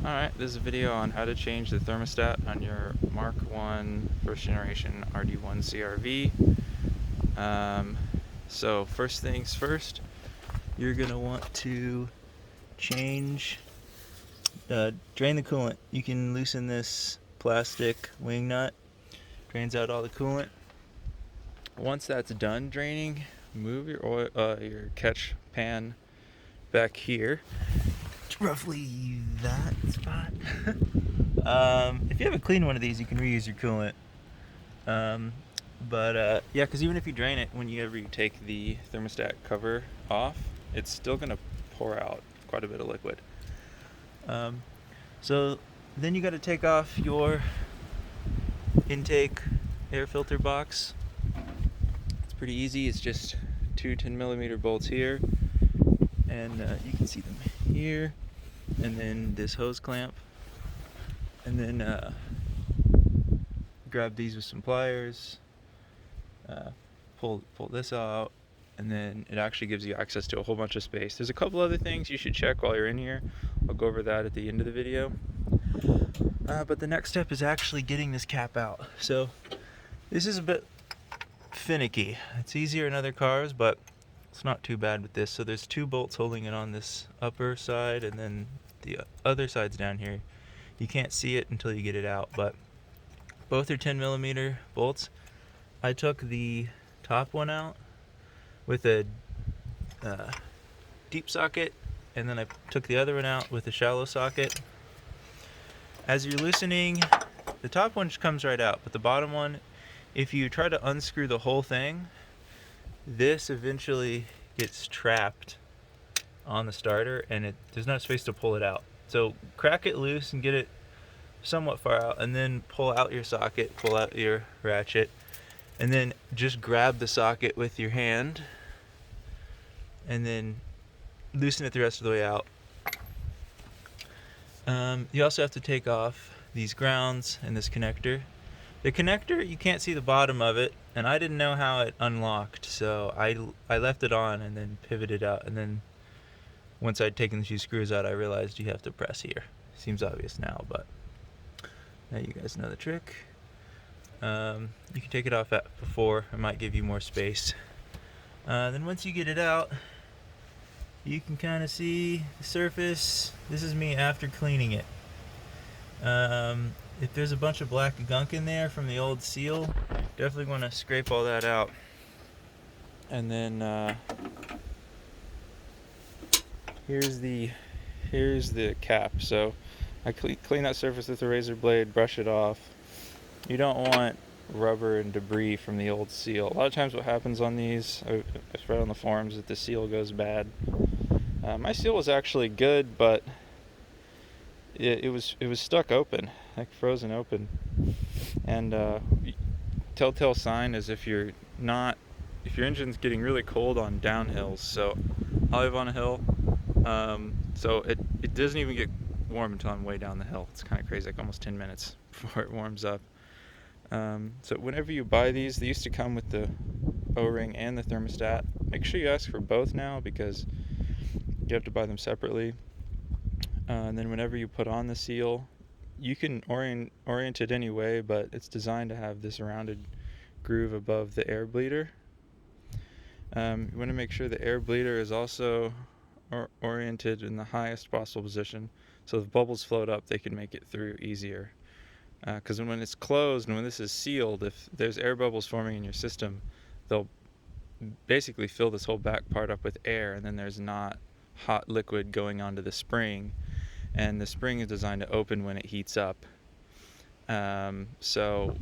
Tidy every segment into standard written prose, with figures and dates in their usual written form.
Alright, this is a video on how to change the thermostat on your Mark 1 first generation rd1 CRV. So first things first, you're going to want to change, drain the coolant. You can loosen this plastic wing nut, drains out all the coolant. Once that's done draining, move your oil, your catch pan back here. Roughly that spot. If you have a clean one of these, you can reuse your coolant. Yeah, because even if you drain it, whenever you take the thermostat cover off, it's still going to pour out quite a bit of liquid. So then you got to take off your intake air filter box. It's pretty easy. It's just two 10mm bolts here, and you can see them here, and then this hose clamp, and then grab these with some pliers, pull this out, and then it actually gives you access to a whole bunch of space. There's a couple other things you should check while you're in here. I'll go over that at the end of the video. But the next step is actually getting this cap out. So this is a bit finicky. It's easier in other cars, but it's not too bad with this. So there's two bolts holding it on this upper side, and then the other side's down here. You can't see it until you get it out, but both are 10mm bolts. I took the top one out with a deep socket, and then I took the other one out with a shallow socket. As you're loosening, the top one just comes right out, but the bottom one, if you try to unscrew the whole thing, this eventually gets trapped on the starter, and there's not space to pull it out. So crack it loose and get it somewhat far out, and then pull out your socket, pull out your ratchet, and then just grab the socket with your hand, and then loosen it the rest of the way out. You also have to take off these grounds and this connector. The connector, you can't see the bottom of it, and I didn't know how it unlocked, so I left it on and then pivoted out, and then once I'd taken the two screws out, I realized you have to press here. Seems obvious now, but now you guys know the trick. You can take it off before, it might give you more space. Then once you get it out, you can kind of see the surface. This is me after cleaning it. If there's a bunch of black gunk in there from the old seal, definitely want to scrape all that out. And then here's the cap. So I clean that surface with a razor blade, brush it off. You don't want rubber and debris from the old seal. A lot of times what happens on these, I've read on the forums that the seal goes bad. My seal was actually good, but it was stuck open, like frozen open. And telltale sign is if your engine's getting really cold on downhills. So I live on a hill, so it doesn't even get warm until I'm way down the hill. It's kind of crazy, like almost 10 minutes before it warms up. So whenever you buy these, they used to come with the O-ring and the thermostat. Make sure you ask for both now, because you have to buy them separately. And then whenever you put on the seal, you can orient it any way, but it's designed to have this rounded groove above the air bleeder. You want to make sure the air bleeder is also oriented in the highest possible position, so if bubbles float up, they can make it through easier. Because when it's closed and when this is sealed, if there's air bubbles forming in your system, they'll basically fill this whole back part up with air, and then there's not hot liquid going onto the spring, and the spring is designed to open when it heats up. So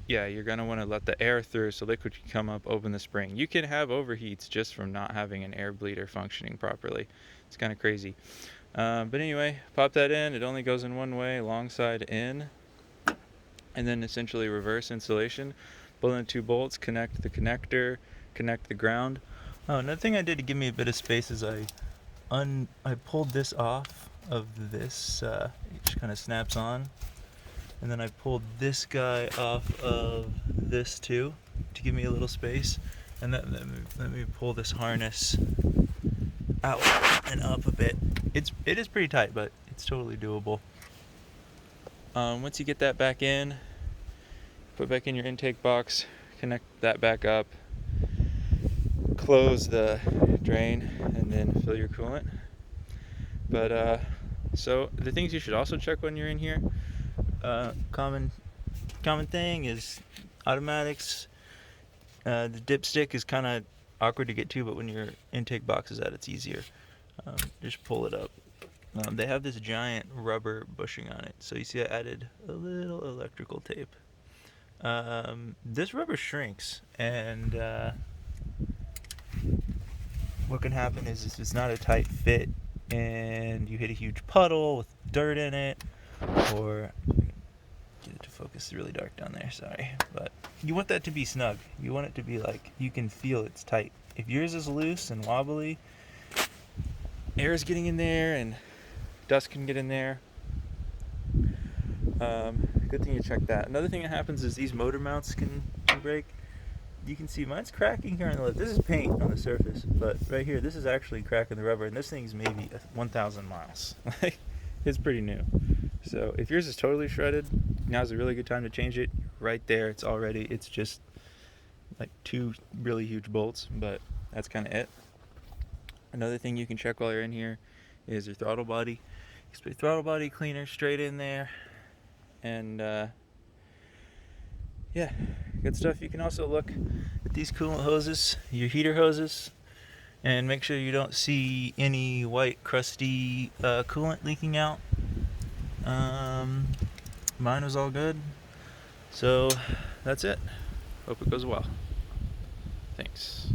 yeah, you're going to want to let the air through so liquid can come up, open the spring. You can have overheats just from not having an air bleeder functioning properly. It's kind of crazy. But anyway, pop that in. It only goes in one way, alongside in, and then essentially reverse installation. Pull in two bolts, connect the connector, connect the ground. Oh, another thing I did to give me a bit of space is I pulled this off of this, it just kind of snaps on, and then I pulled this guy off of this too to give me a little space, and let me pull this harness out and up a bit. It is pretty tight, but it's totally doable. Once you get that back in, put back in your intake box, connect that back up, close the drain, and then fill your coolant. But so the things you should also check when you're in here, common thing is automatics. The dipstick is kind of awkward to get to, but when your intake box is out, it's easier. Just pull it up. They have this giant rubber bushing on it, so you see I added a little electrical tape. This rubber shrinks, and what can happen is if it's not a tight fit and you hit a huge puddle with dirt in it, or get it to focus, it's really dark down there, sorry, but you want that to be snug. You want it to be like you can feel it's tight. If yours is loose and wobbly, air is getting in there and dust can get in there. Good thing you check that. Another thing that happens is these motor mounts can break. You can see mine's cracking here on the left. This is paint on the surface, but right here, this is actually cracking the rubber, and this thing's maybe 1,000 miles. It's pretty new. So if yours is totally shredded, now's a really good time to change it. Right there, it's just like 2 really huge bolts, but that's kind of it. Another thing you can check while you're in here is your throttle body. You spray throttle body cleaner straight in there, and yeah, good stuff. You can also look at these coolant hoses, your heater hoses, and make sure you don't see any white crusty coolant leaking out. Mine was all good. So that's it. Hope it goes well. Thanks.